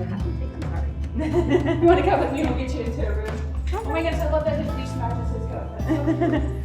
have to take them, sorry. You want to come with me? We'll get you into a room. Oh my gosh, I love that his leash mattresses go. That's so cool.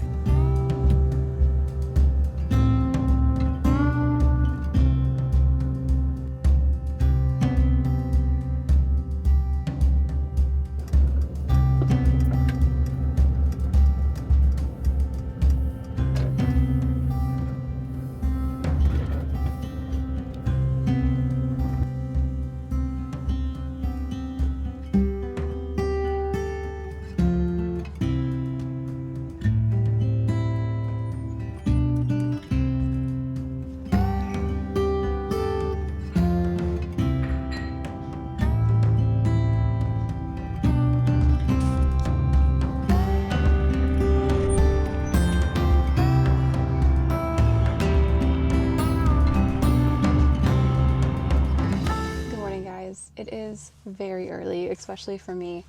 It is very early, especially for me.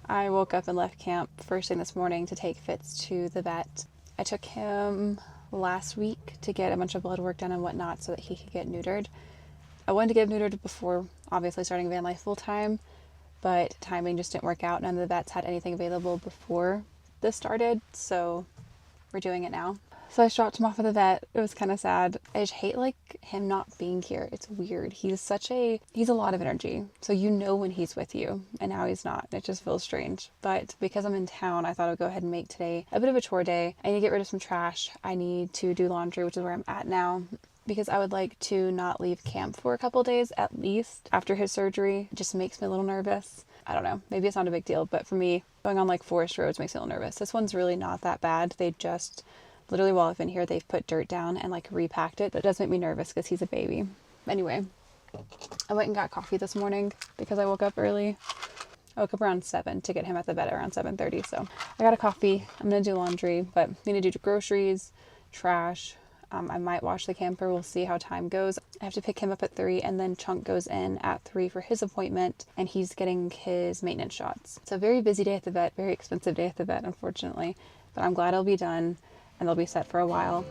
I woke up and left camp first thing this morning to take Fitz to the vet. I took him last week to get a bunch of blood work done and whatnot so that he could get neutered. I wanted to get neutered before obviously starting van life full time, but timing just didn't work out. None of the vets had anything available before this started, so we're doing it now. So I dropped him off at the vet. It was kind of sad. I just hate like him not being here. It's weird. He's a lot of energy. So you know when he's with you, and now he's not. It just feels strange. But because I'm in town, I thought I'd go ahead and make today a bit of a chore day. I need to get rid of some trash. I need to do laundry, which is where I'm at now, because I would like to not leave camp for a couple days at least after his surgery. It just makes me a little nervous. I don't know. Maybe it's not a big deal, but for me, going on like forest roads makes me a little nervous. This one's really not that bad. They just literally, while I've been here, they've put dirt down and like repacked it. That does make me nervous because he's a baby. Anyway, I went and got coffee this morning because I woke up early. I woke up around 7 to get him at the vet around 7:30. So I got a coffee. I'm going to do laundry, but I need to do groceries, trash. I might wash the camper. We'll see how time goes. I have to pick him up at 3, and then Chunk goes in at 3 for his appointment, and he's getting his maintenance shots. It's a very busy day at the vet, very expensive day at the vet, unfortunately, but I'm glad I'll be done and they'll be set for a while.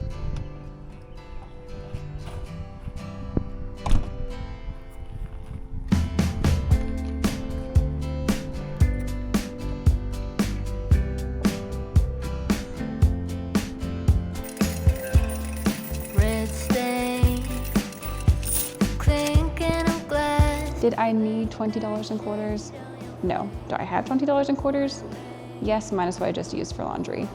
Did I need $20 in quarters? No. Do I have $20 in quarters? Yes, minus what I just used for laundry.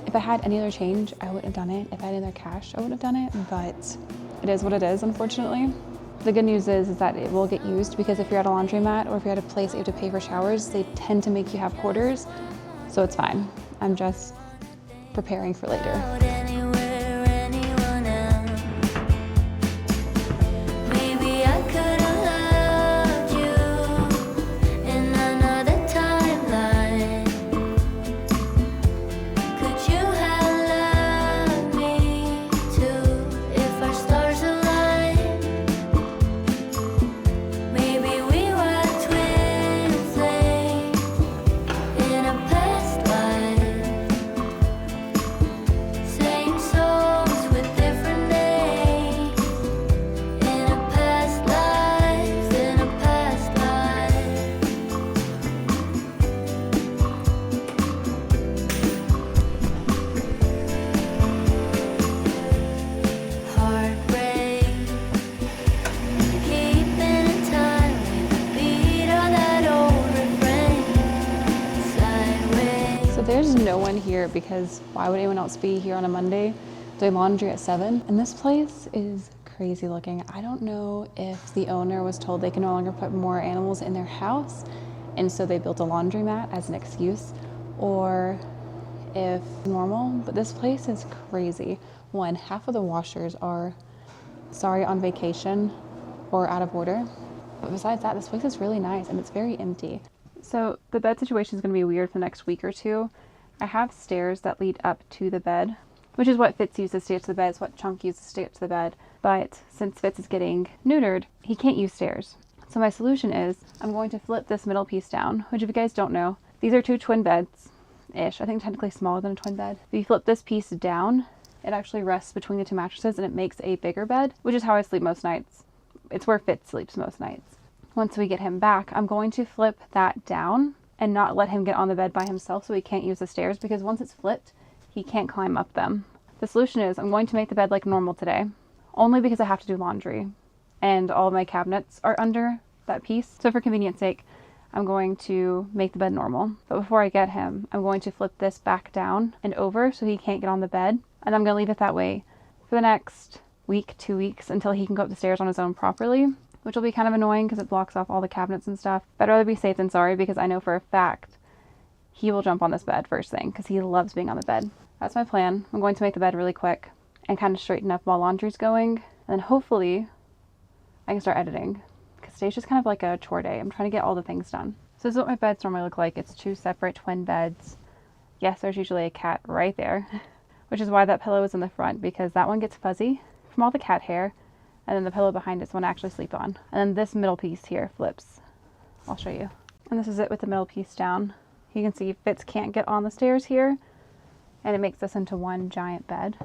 If I had any other change, I wouldn't have done it. If I had any other cash, I wouldn't have done it, but it is what it is, unfortunately. The good news is that it will get used, because if you're at a laundromat or if you're at a place that you have to pay for showers, they tend to make you have quarters, so it's fine. I'm just preparing for later. There's no one here because why would anyone else be here on a Monday doing laundry at 7? And this place is crazy looking. I don't know if the owner was told they can no longer put more animals in their house, and so they built a laundromat as an excuse, or if normal, but this place is crazy. One, half of the washers are on vacation or out of order. But besides that, this place is really nice and it's very empty. So the bed situation is going to be weird for the next week or two. I have stairs that lead up to the bed, which is what Fitz uses to get to the bed. It's what Chunk uses to get to the bed. But since Fitz is getting neutered, he can't use stairs. So my solution is I'm going to flip this middle piece down, which if you guys don't know, these are 2 twin beds-ish. I think technically smaller than a twin bed. If you flip this piece down, it actually rests between the 2 mattresses and it makes a bigger bed, which is how I sleep most nights. It's where Fitz sleeps most nights. once we get him back, I'm going to flip that down and not let him get on the bed by himself so he can't use the stairs, because once it's flipped, he can't climb up them. The solution is I'm going to make the bed like normal today, only because I have to do laundry and all of my cabinets are under that piece. So for convenience sake, I'm going to make the bed normal. But before I get him, I'm going to flip this back down and over so he can't get on the bed. And I'm going to leave it that way for the next week, 2 weeks, until he can go up the stairs on his own properly, which will be kind of annoying because it blocks off all the cabinets and stuff. But I'd rather be safe than sorry, because I know for a fact he will jump on this bed first thing because he loves being on the bed. That's my plan. I'm going to make the bed really quick and kind of straighten up while laundry's going. And then hopefully I can start editing, because today's just kind of like a chore day. I'm trying to get all the things done. So this is what my beds normally look like. It's 2 separate twin beds. Yes, there's usually a cat right there, which is why that pillow is in the front, because that one gets fuzzy from all the cat hair. And then the pillow behind is the one I actually sleep on. And then this middle piece here flips. I'll show you. And this is it with the middle piece down. You can see Fitz can't get on the stairs here, and it makes this into one giant bed.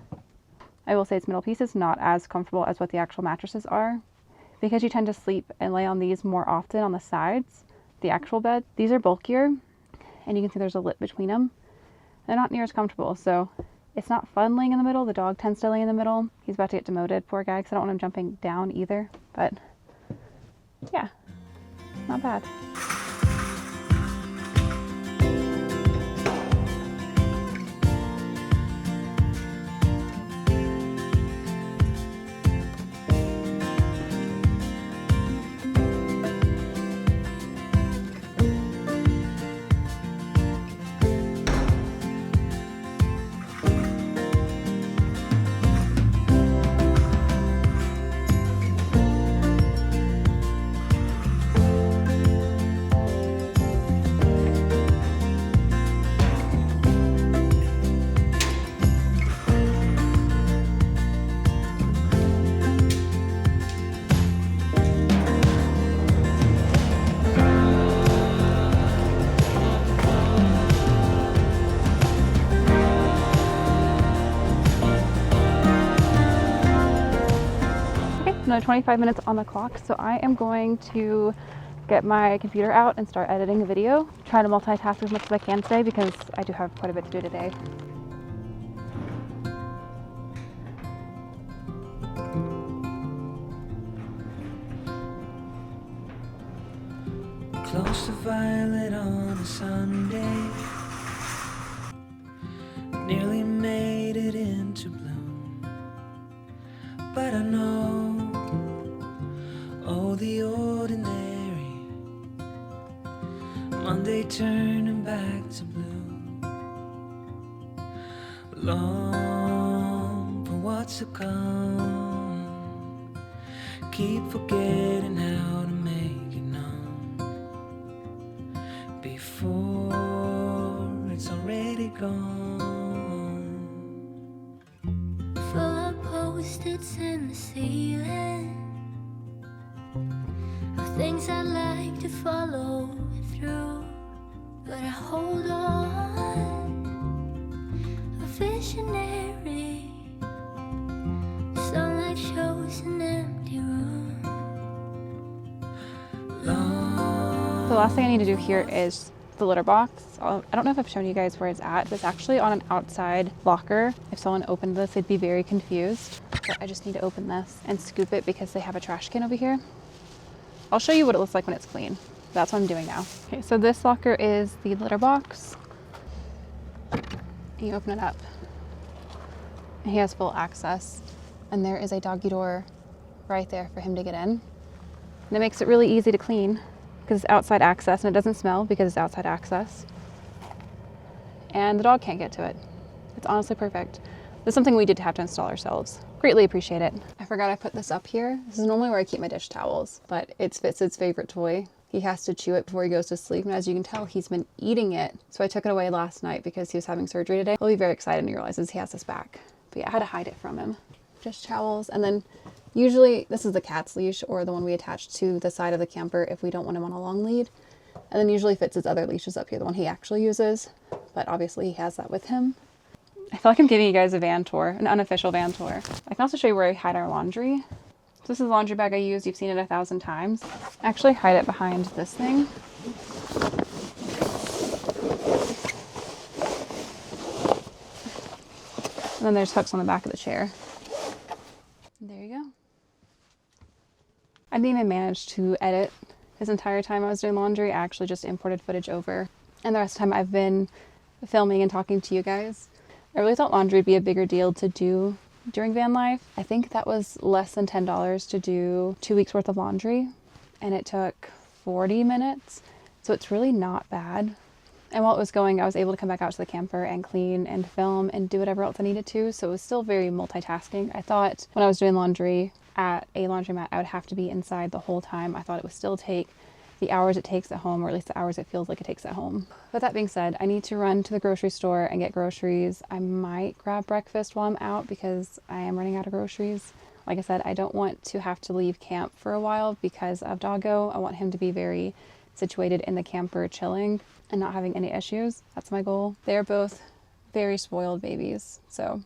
I will say its middle piece is not as comfortable as what the actual mattresses are, because you tend to sleep and lay on these more often on the sides, the actual bed. These are bulkier, and you can see there's a lip between them. They're not near as comfortable, so it's not fun laying in the middle. The dog tends to lay in the middle. He's about to get demoted, poor guy, because I don't want him jumping down either. But yeah, not bad. Another 25 minutes on the clock, so I am going to get my computer out and start editing a video. Try to multitask as much as I can today, because I do have quite a bit to do today. Close to violet on a Sunday, nearly made it into bloom, but I know, oh, the ordinary Monday turning back to blue. Long for what's to come, keep forgetting how to make it known before it's already gone. Full of post-its in the ceiling of things I'd like to follow through, but I hold on. A visionary, sunlight shows an empty room. The last thing I need to do here is the litter box. I don't know if I've shown you guys where it's at. It's actually on an outside locker. If someone opened this, they'd be very confused. But I just need to open this and scoop it because they have a trash can over here. I'll show you what it looks like when it's clean. That's what I'm doing now. Okay, so this locker is the litter box. You open it up. He has full access, and there is a doggy door right there for him to get in. And it makes it really easy to clean because it's outside access, and it doesn't smell because it's outside access. And the dog can't get to it. It's honestly perfect. This is something we did have to install ourselves. Greatly appreciate it. I forgot I put this up here. This is normally where I keep my dish towels, but it's Fitz's favorite toy. He has to chew it before he goes to sleep, and as you can tell, he's been eating it. So I took it away last night because he was having surgery today. He'll be very excited when he realizes he has this back. But yeah, I had to hide it from him. Dish towels, and then usually this is the cat's leash, or the one we attach to the side of the camper if we don't want him on a long lead. And then usually Fitz's other leash is up here, the one he actually uses, but obviously he has that with him. I feel like I'm giving you guys a van tour, an unofficial van tour. I can also show you where I hide our laundry. This is a laundry bag I use. You've seen it 1,000 times. I actually hide it behind this thing. And then there's hooks on the back of the chair. There you go. I didn't even manage to edit this entire time I was doing laundry. I actually just imported footage over. And the rest of the time I've been filming and talking to you guys. I really thought laundry would be a bigger deal to do during van life. I think that was less than $10 to do 2 weeks worth of laundry. And it took 40 minutes. So it's really not bad. And while it was going, I was able to come back out to the camper and clean and film and do whatever else I needed to. So it was still very multitasking. I thought when I was doing laundry at a laundromat, I would have to be inside the whole time. I thought it would still take the hours it takes at home, or at least the hours it feels like it takes at home. But that being said, I need to run to the grocery store and get groceries. I might grab breakfast while I'm out because I am running out of groceries. Like I said, I don't want to have to leave camp for a while because of Doggo. I want him to be very situated in the camper chilling and not having any issues. That's my goal. They're both very spoiled babies. So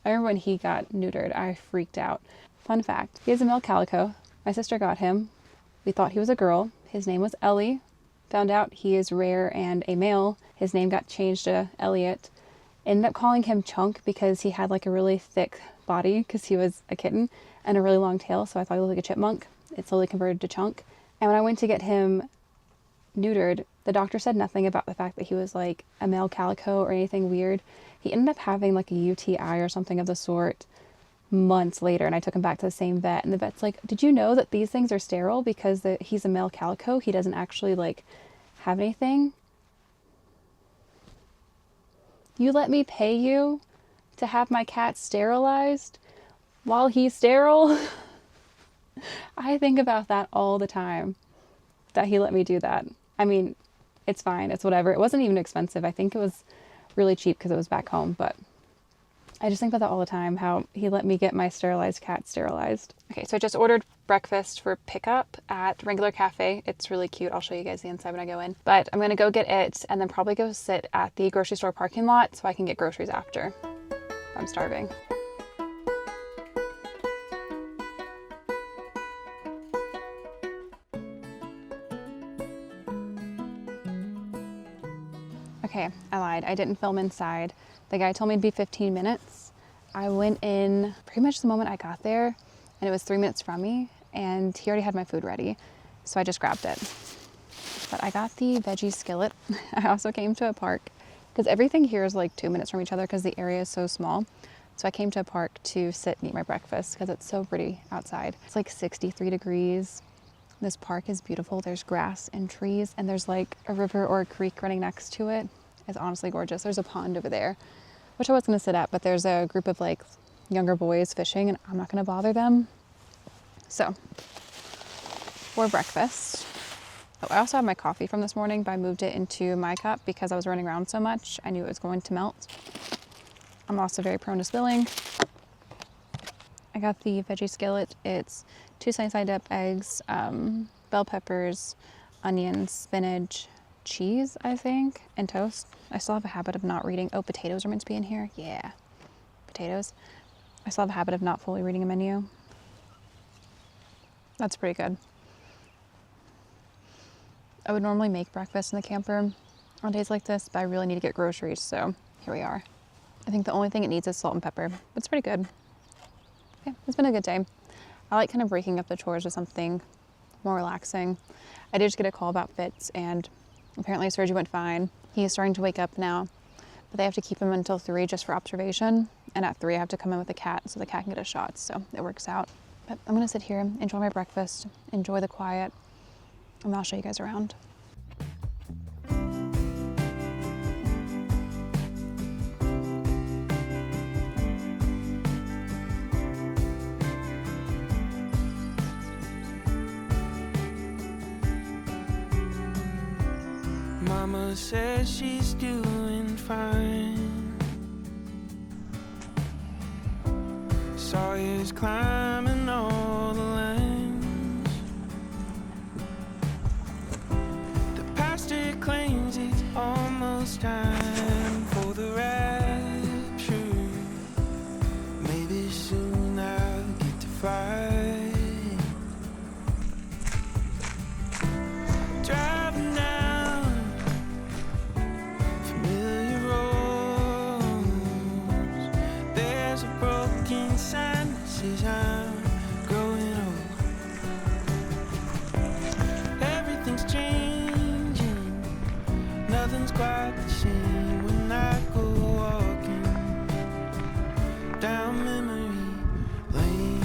I remember when he got neutered, I freaked out. Fun fact, he is a male calico. My sister got him. We thought he was a girl. His name was Ellie. Found out he is rare and a male. His name got changed to Elliot. Ended up calling him Chunk because he had like a really thick body because he was a kitten and a really long tail. So I thought he looked like a chipmunk. It slowly converted to Chunk. And when I went to get him neutered, the doctor said nothing about the fact that he was like a male calico or anything weird. He ended up having like a UTI or something of the sort months later, and I took him back to the same vet, and the vet's like, did you know that these things are sterile because he's a male calico? He doesn't actually like have anything. You let me pay you to have my cat sterilized while he's sterile? I think about that all the time, that he let me do that. I mean, it's fine. It's whatever. It wasn't even expensive. I think it was really cheap because it was back home, but I just think about that all the time, how he let me get my sterilized cat sterilized. Okay, so I just ordered breakfast for pickup at Wrangler Cafe. It's really cute. I'll show you guys the inside when I go in. But I'm going to go get it and then probably go sit at the grocery store parking lot so I can get groceries after. I'm starving. Okay, I lied. I didn't film inside. The guy told me it'd be 15 minutes. I went in pretty much the moment I got there, and it was 3 minutes from me, and he already had my food ready, so I just grabbed it. But I got the veggie skillet. I also came to a park, because everything here is like 2 minutes from each other because the area is so small. So I came to a park to sit and eat my breakfast because it's so pretty outside. It's like 63 degrees. This park is beautiful. There's grass and trees, and there's like a river or a creek running next to it. It's honestly gorgeous. There's a pond over there, which I was going to sit at, but there's a group of like younger boys fishing and I'm not going to bother them. So for breakfast, oh, I also have my coffee from this morning, but I moved it into my cup because I was running around so much. I knew it was going to melt. I'm also very prone to spilling. I got the veggie skillet. It's 2 sunny-side up eggs, bell peppers, onions, spinach, cheese, I think, and toast. I still have a habit of not reading. Oh, potatoes are meant to be in here. Yeah, potatoes. I still have a habit of not fully reading a menu. That's pretty good. I would normally make breakfast in the camper on days like this, but I really need to get groceries, so here we are. I think the only thing it needs is salt and pepper, but it's pretty good. Okay, it's been a good day. I like kind of breaking up the chores with something more relaxing. I did just get a call about Fitz, and apparently surgery went fine. He is starting to wake up now, but they have to keep him until 3 just for observation. And at 3, I have to come in with the cat so the cat can get a shot. So it works out. But I'm going to sit here, enjoy my breakfast, enjoy the quiet, and I'll show you guys around. Mama says she's doing fine. Sawyer's climbing all the lines. The pastor claims it's almost time for the rapture. Maybe soon I'll get to fly. nothing's quite the same when I go walking down memory lane.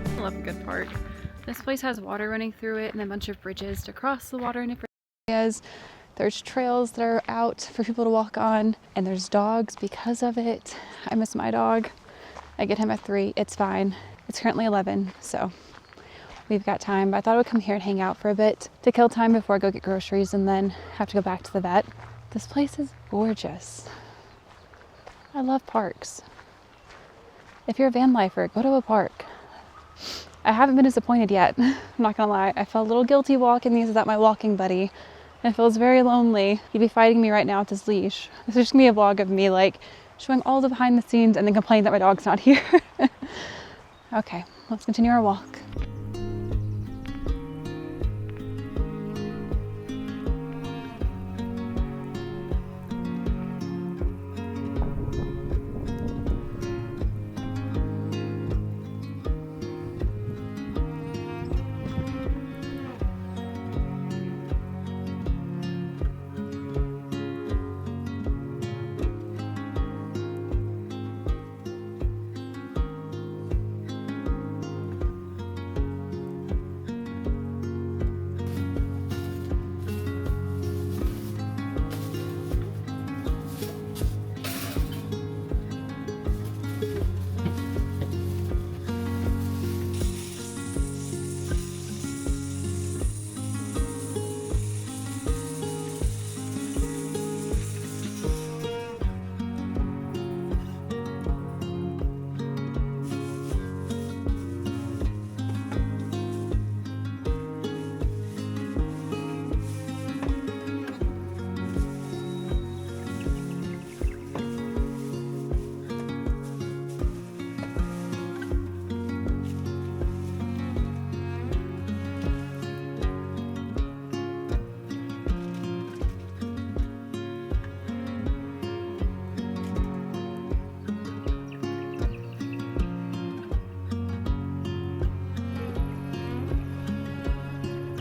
I love a good park. This place has water running through it and a bunch of bridges to cross the water in different areas. There's trails that are out for people to walk on, and there's dogs because of it. I miss my dog. I get him at 3. It's fine. It's currently 11, so we've got time. But I thought I would come here and hang out for a bit to kill time before I go get groceries and then have to go back to the vet. This place is gorgeous. I love parks. If you're a van lifer, go to a park. I haven't been disappointed yet. I'm not gonna lie. I felt a little guilty walking these without my walking buddy. It feels very lonely. He'd be fighting me right now with this leash. This is just gonna be a vlog of me like showing all the behind the scenes and then complaining that my dog's not here. Okay, let's continue our walk.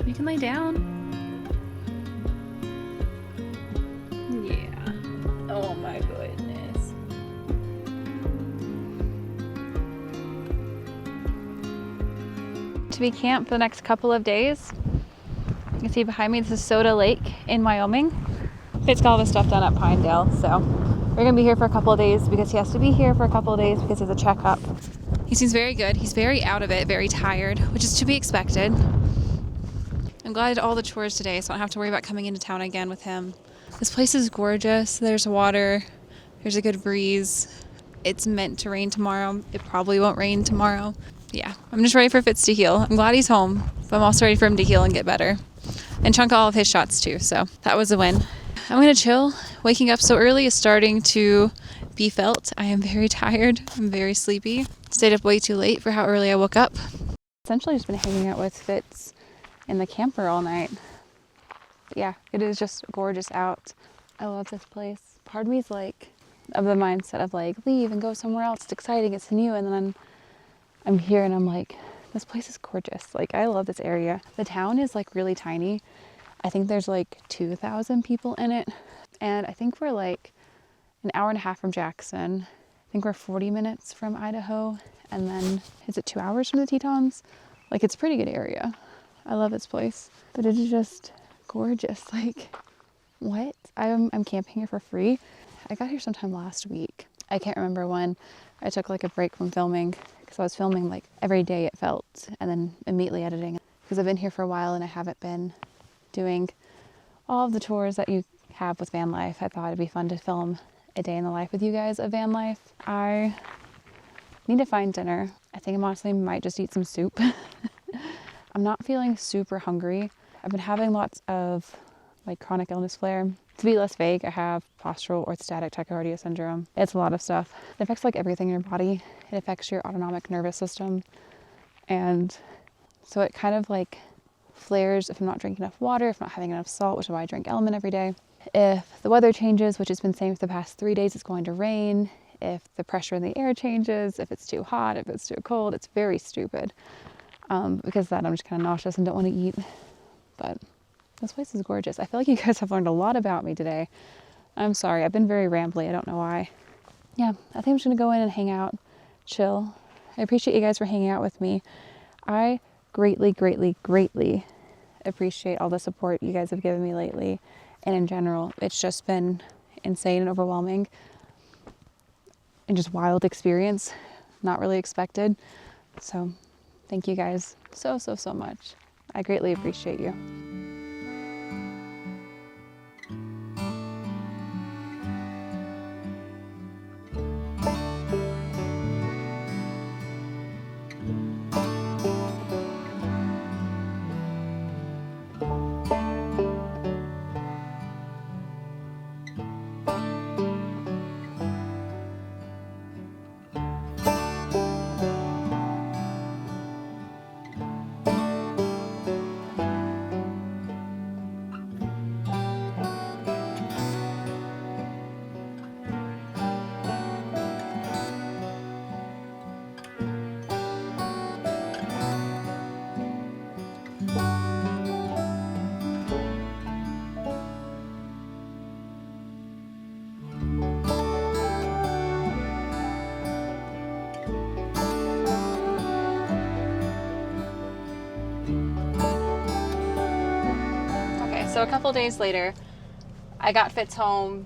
You can lay down. Yeah. Oh my goodness. To be camped for the next couple of days. You can see behind me, this is Soda Lake in Wyoming. Fitz got all this stuff done at Pinedale, so we're gonna be here for a couple of days because he has to be here for a couple of days because of the checkup. He seems very good. He's very out of it, very tired, which is to be expected. I'm glad I did all the chores today, so I don't have to worry about coming into town again with him. This place is gorgeous. There's water. There's a good breeze. It's meant to rain tomorrow. It probably won't rain tomorrow. Yeah, I'm just ready for Fitz to heal. I'm glad he's home, but I'm also ready for him to heal and get better. And Chunk all of his shots too, so that was a win. I'm gonna chill. Waking up so early is starting to be felt. I am very tired. I'm very sleepy. Stayed up way too late for how early I woke up. Essentially just been hanging out with Fitz in the camper all night. But yeah, it is just gorgeous out. I love this place. Part of me is like of the mindset of like leave and go somewhere else. It's exciting, it's new, and then I'm here and I'm like, this place is gorgeous. Like I love this area. The town is like really tiny. I think there's like 2,000 people in it, and I think we're like an hour and a half from Jackson. I think we're 40 minutes from Idaho, and then is it 2 hours from the Tetons? Like it's a pretty good area. I love this place, but it is just gorgeous. Like, what? I'm camping here for free. I got here sometime last week. I can't remember when. I took like a break from filming because I was filming like every day it felt, and then immediately editing because I've been here for a while and I haven't been doing all of the chores that you have with van life. I thought it'd be fun to film a day in the life with you guys of van life. I need to find dinner. I think I honestly might just eat some soup. I'm not feeling super hungry. I've been having lots of like chronic illness flare. To be less vague, I have postural orthostatic tachycardia syndrome. It's a lot of stuff. It affects like everything in your body. It affects your autonomic nervous system. And so it kind of like flares if I'm not drinking enough water, if I'm not having enough salt, which is why I drink Element every day. If the weather changes, which it's been saying for the past 3 days, it's going to rain. if the pressure in the air changes, if it's too hot, if it's too cold. It's very stupid. Because of that, I'm just kind of nauseous and don't want to eat. But this place is gorgeous. I feel like you guys have learned a lot about me today. I'm sorry, I've been very rambly. I don't know why. Yeah, I think I'm just gonna go in and hang out, chill. I appreciate you guys for hanging out with me. I greatly, greatly, greatly appreciate all the support you guys have given me lately. And in general, it's just been insane and overwhelming and just wild experience, not really expected. So thank you guys so, so, so much. I greatly appreciate you. So a couple days later, I got Fitz home.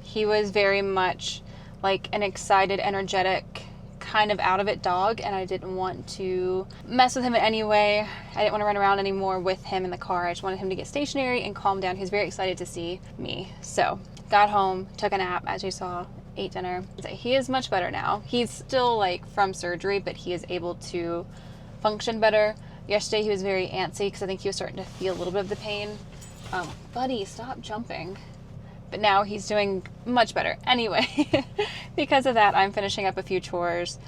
He was very much like an excited, energetic, kind of out of it dog, and I didn't want to mess with him in any way. I didn't want to run around anymore with him in the car. I just wanted him to get stationary and calm down. He was very excited to see me. So got home, took a nap, as you saw, ate dinner. He is much better now. He's still like from surgery, but he is able to function better. Yesterday he was very antsy because I think he was starting to feel a little bit of the pain. Buddy, stop jumping. But now he's doing much better. Anyway, because of that, I'm finishing up a few chores,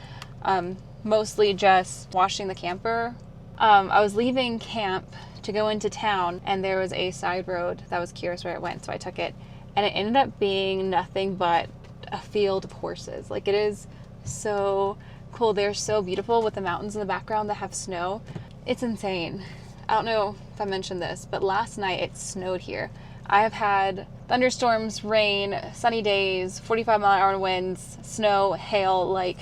mostly just washing the camper. I was leaving camp to go into town, and there was a side road that was curious where it went, so I took it, and it ended up being nothing but a field of horses. Like, it is so cool. They're so beautiful with the mountains in the background that have snow. It's insane. I don't know if I mentioned this, but last night it snowed here. I have had thunderstorms, rain, sunny days, 45-mile-an-hour winds, snow, hail. Like,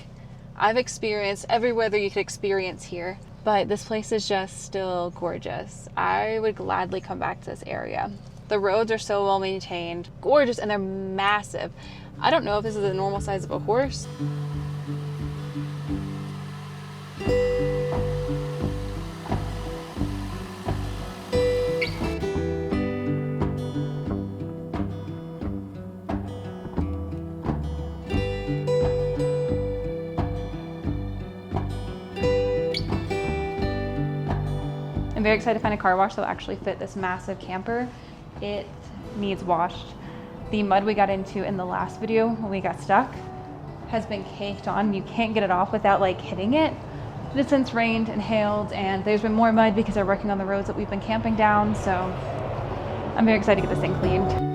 I've experienced every weather you could experience here, but this place is just still gorgeous. I would gladly come back to this area. The roads are so well maintained, gorgeous, and they're massive. I don't know if this is the normal size of a horse. I'm very excited to find a car wash that will actually fit this massive camper. It needs washed. The mud we got into in the last video when we got stuck has been caked on. You can't get it off without like hitting it. It has since rained and hailed, and there's been more mud because they're working on the roads that we've been camping down. So I'm very excited to get this thing cleaned.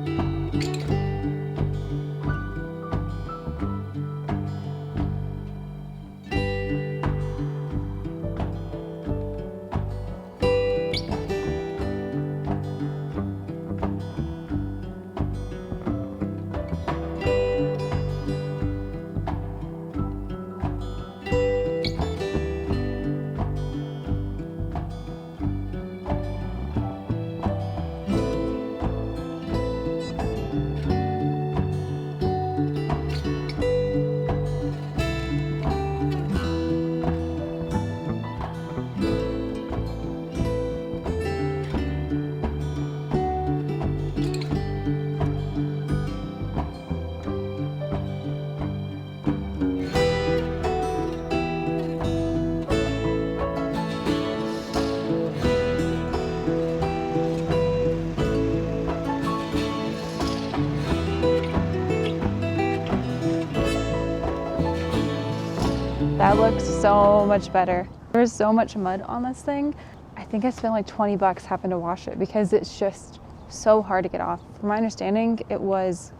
That looks so much better. There's so much mud on this thing. I think I spent like 20 bucks having to wash it because it's just so hard to get off. From my understanding, it was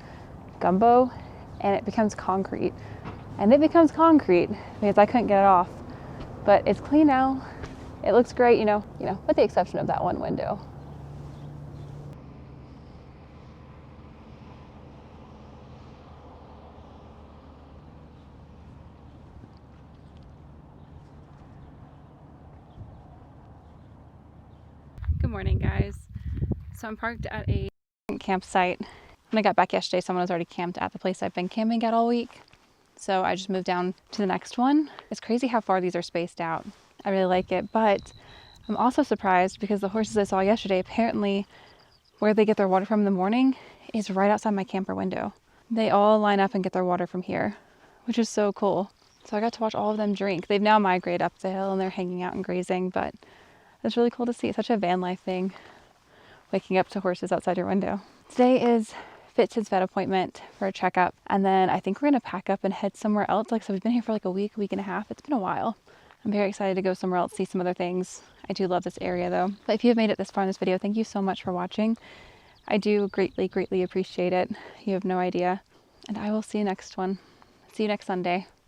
gumbo and it becomes concrete. And it becomes concrete because I couldn't get it off. But it's clean now. It looks great, you know, with the exception of that one window. Good morning, guys. So I'm parked at a campsite. When I got back yesterday, someone was already camped at the place I've been camping at all week. So I just moved down to the next one. It's crazy how far these are spaced out. I really like it, but I'm also surprised because the horses I saw yesterday, apparently where they get their water from in the morning is right outside my camper window. They all line up and get their water from here, which is so cool. So I got to watch all of them drink. They've now migrated up the hill and they're hanging out and grazing, but it's really cool to see. It's such a van life thing, waking up to horses outside your window. Today is Fitz's vet appointment for a checkup, and then I think we're gonna pack up and head somewhere else. So we've been here for like a week and a half. It's been a while. I'm very excited to go somewhere else, see some other things. I do love this area though. But if you have made it this far in this video, thank you so much for watching. I do greatly appreciate it. You have no idea. And I will see you next one. See you next Sunday.